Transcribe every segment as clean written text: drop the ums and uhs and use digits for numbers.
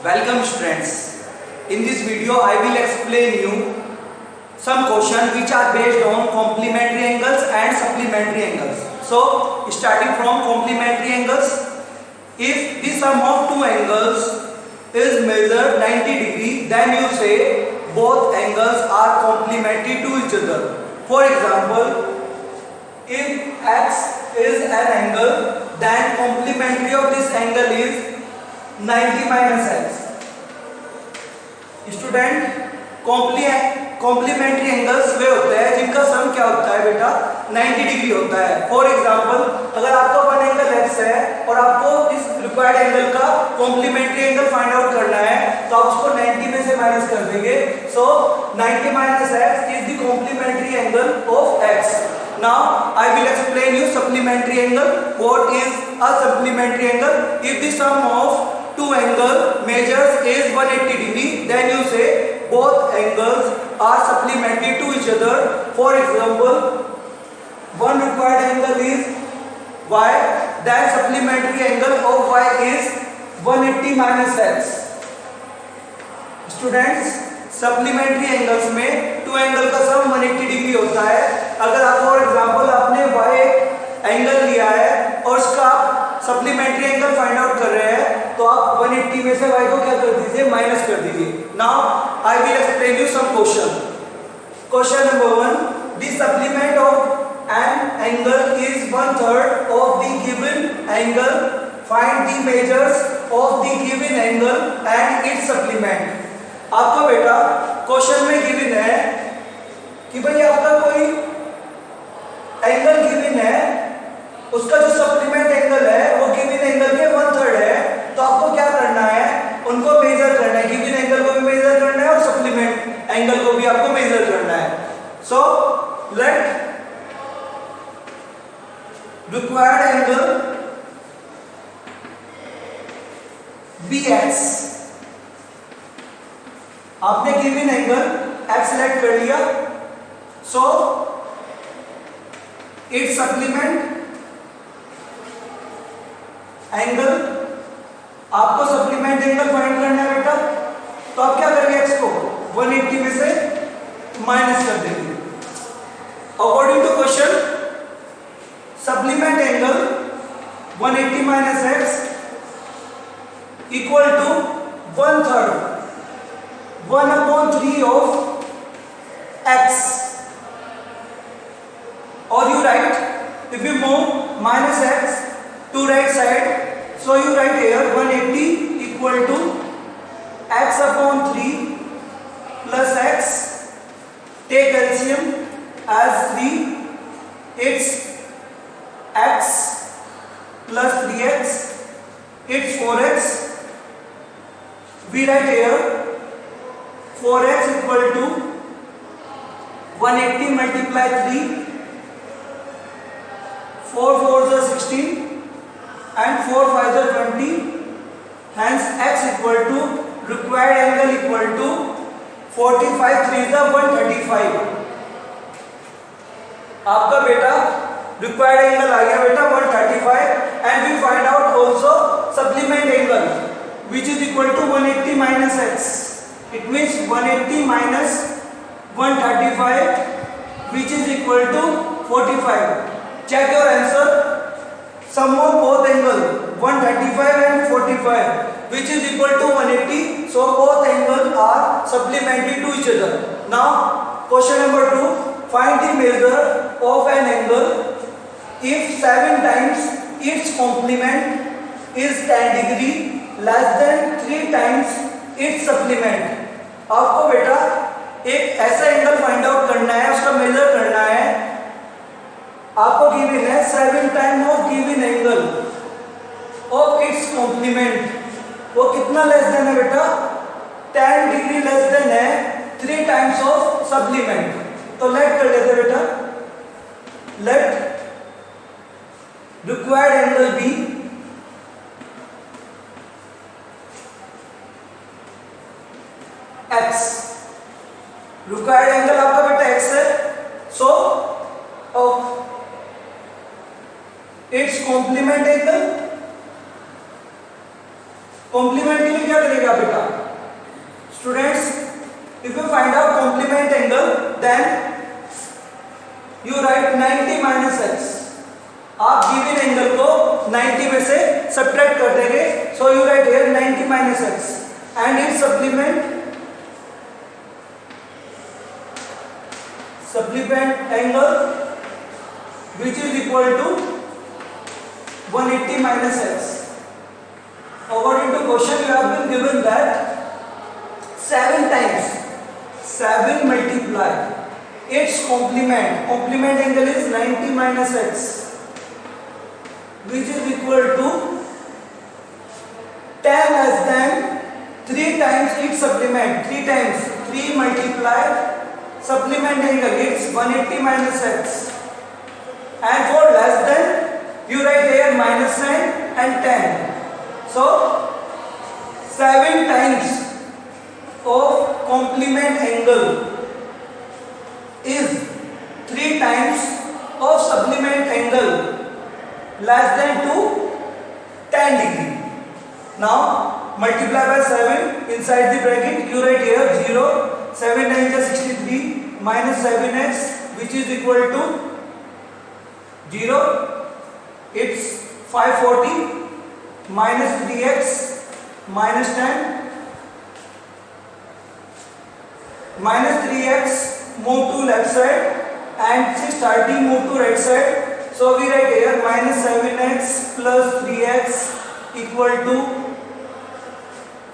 Welcome students. In this video I will explain you some questions which are based on complementary angles and supplementary angles. So starting from complementary angles, if the sum of two angles is measured 90 degree, then you say both angles are complementary to each other. For example, if x is an angle, then complementary of this angle is 90 minus x. Student complementary angles वे होते हैं जिनका सम क्या होता है बेटा 90 degree होता है. फॉर एग्जांपल, अगर आपका वन एंगल x है और आपको इस रिक्वायर्ड एंगल का कॉम्प्लीमेंट्री एंगल फाइंड आउट करना है तो आप उसको 90 में से माइनस कर देंगे. सो 90 minus x is the complementary angle of x. Now I will explain you supplementary angle. What is a supplementary angle? If the sum of two angle measures is 180 degree, then you say both angles are supplementary to each other. For example, one required angle is y, then supplementary angle of y is 180 minus x. Students, supplementary angles में to angle का सम 180 degree होता है. अगर आप for example आपने y angle लिया है और उसका आप सप्लीमेंट्री एंगल फाइंड आउट कर रहे हैं तो आप 180 में से y को क्या कर दीजिए, माइनस कर दीजिए. Now I will explain you some question. Question number 1, the supplement of an angle is 1/3 of the given angle. Find the measures of the given angle and its supplement. आपको बेटा question में given है कि भाई आपका कोई angle given है, उसका जो सप्लीमेंट एंगल है वो गिवन एंगल के 1/3 है. तो आपको क्या करना है, उनको मेजर करना है. गिवन एंगल को भी मेजर करना है और सप्लीमेंट एंगल को भी आपको मेजर करना है. So let required angle be X. आपने गिवन एंगल x सेलेक्ट कर लिया. सो इट्स सप्लीमेंट एंगल, आपको सप्लीमेंट एंगल फाइंड करना है बेटा. तो आप क्या करेंगे, x को 180 में से माइनस कर देंगे. According to question, supplement angle 180 minus x equal to 1/3 1/3 of x. Or you write, if you move minus x to right side, so you write here 180 equal to x upon 3 plus x. Take LCM as 3. It's x plus 3x. It's 4x. We write here 4x equal to 180 multiply 3. 4 4s are 16 and 4 5s are 20. Hence x equal to required angle equal to 45 3s are 135. आपका बेटा required angle आ गया बेटा 135. and we find out also supplement angle which is equal to 180 minus x. It means 180 minus 135 which is equal to 45. Check your answer. Sum of both angle 135 and 45 which is equal to 180. So both angles are supplementary to each other. Now question number 2. Find the measure of an angle if 7 times its complement is 10 degree less than 3 times its supplement. आपको बेटा एक ऐसा angle find out करना है, उसका major करना है. आपको गिवन है 7 time of given angle of its complement. वो कितना लेस देन है बेटा, 10 डिग्री लेस देन है 3 टाइम्स ऑफ सप्लीमेंट. तो लेट कर लेते बेटा, let required angle be x. Required angle आपका बेटा x है. So its complement angle, complement के लिए क्या करेगा बेटा, यू राइट 90 माइनस एक्स। आप गिवन एंगल को 90 में से सब्ट्रैक्ट कर देंगे, so you write here 90 minus X and it supplement angle which is equal to 180 minus x. According to question, you have been given that 7 times 7 multiply its complement angle is 90 minus x which is equal to 10 less than 3 times its supplement. 3 times 3 multiply supplement angle, it's 180 minus x, and for less than you write here minus sign and 10. So 7 times of complement angle is 3 times of supplement angle less than to 10 degree. Now multiply by 7 inside the bracket, you write here 0, 7 times is 63 minus 7x which is equal to 0. It's 540 minus 3x minus 10 minus 3x move to left side and 630 move to right side. So we write here minus 7x plus 3x equal to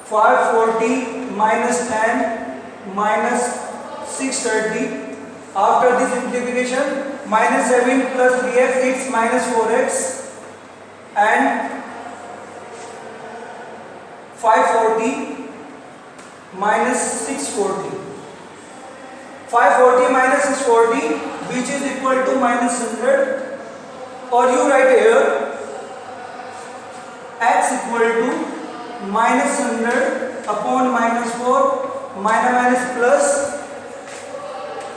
540 minus 10 minus 630. After the simplification, minus 7 plus 3x, it's minus 4x and 540 minus 640. 540 minus 640 which is equal to minus 100, or you write here x equal to minus 100 upon minus 4 minus plus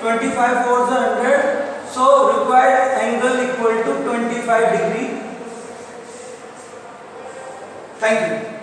25 for the 100, so required angle equal to 25 degree. Thank you.